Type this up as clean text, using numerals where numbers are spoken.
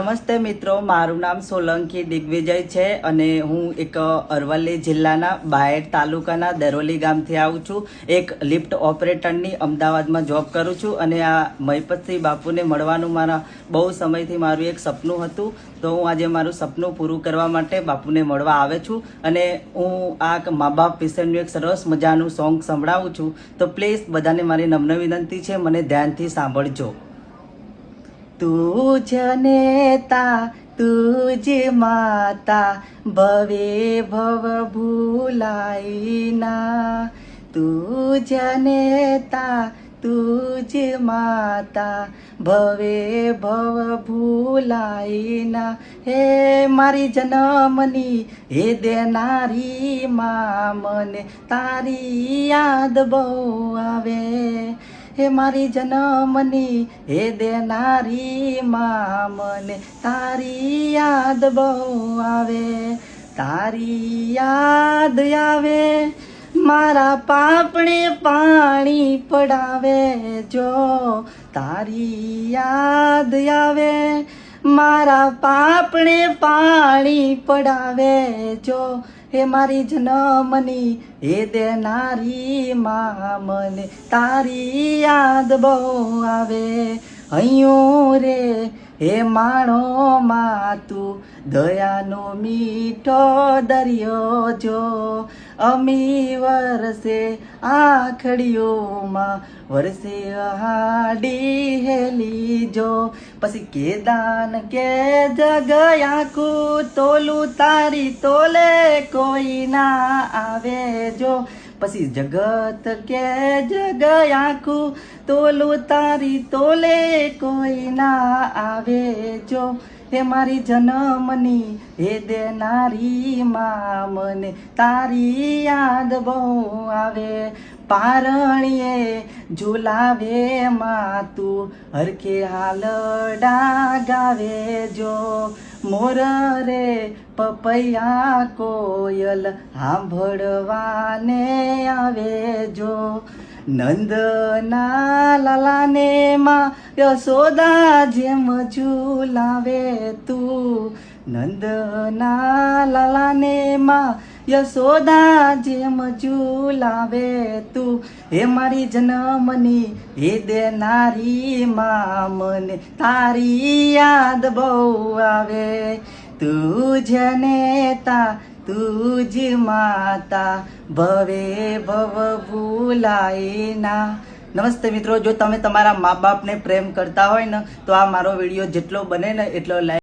નમસ્તે મિત્રો, મારું નામ સોલંકી દિગ્વિજય છે અને હું એક અરવલ્લી જિલ્લાના બાયડ તાલુકાના દરોલી ગામથી આવું છું। એક લિફ્ટ ઓપરેટરની અમદાવાદમાં જોબ કરું છું અને આ મહિપતસિંહ બાપુને મળવાનું મારા બહુ સમયથી મારું એક સપનું હતું। તો હું આજે મારું સપનું પૂરું કરવા માટે બાપુને મળવા આવે છું અને હું આ મા બાપ વિશેનું એક સરસ મજાનું સોંગ સંભળાવું છું। તો પ્લીઝ બધાને મારી નમ્ર વિનંતી છે, મને ધ્યાનથી સાંભળજો। तुझ नेता तुझ माता भवे भव भूलाई ना, तुझ नेता तुझ माता भवे भव भूलाई ना। हे मारी जनमनी हे देनारी मां मने तारी याद बहु आवे। हे मारी जनमनी हे देनारी मां मने तारी याद बहु आवे। तारी याद आवे मारा पापणे पाणी पड़ावे जो, तारी याद आवे मारा पापणे पाणी पड़ावे जो। हे मारी जनमनी हे देनारी मां मने तारी याद बहु आवे। हयूं रे हे माणो मां तू दयानो मीठो दरियो जो, अमी वरसे आखड़ियो मां वरसे हाडी हेली जो। पसी के दान के जगयाकू तोलू तारी तोले कोई ना आवे जो। पसी जगत के जगयाकू तोलू तारी तोले कोई ना आवे जो। हे मारी जनमनी हे देनारी मां मने तारी याद बहु आवे। पारणिये झूलावे मां तू हरखे हालडा गावे जो, मोर रे पपैया कोयल सांभळवाने आवे जो। नंदना लालाने मां यशोदा जेम झूलावे तू, नंदना लालाने मां यशोदा जेम झूलावे तू। हे मारी जनमनी हे देनारी मां मने तारी याद बहु आवे। तुझ नेता तुझ माता भवे भव भूलाई ना। नमस्ते मित्रों, जो तमे तमारा माँ बाप ने प्रेम करता होय ने तो आ मारो विडियो जेटलो बने ने एटलो लाइक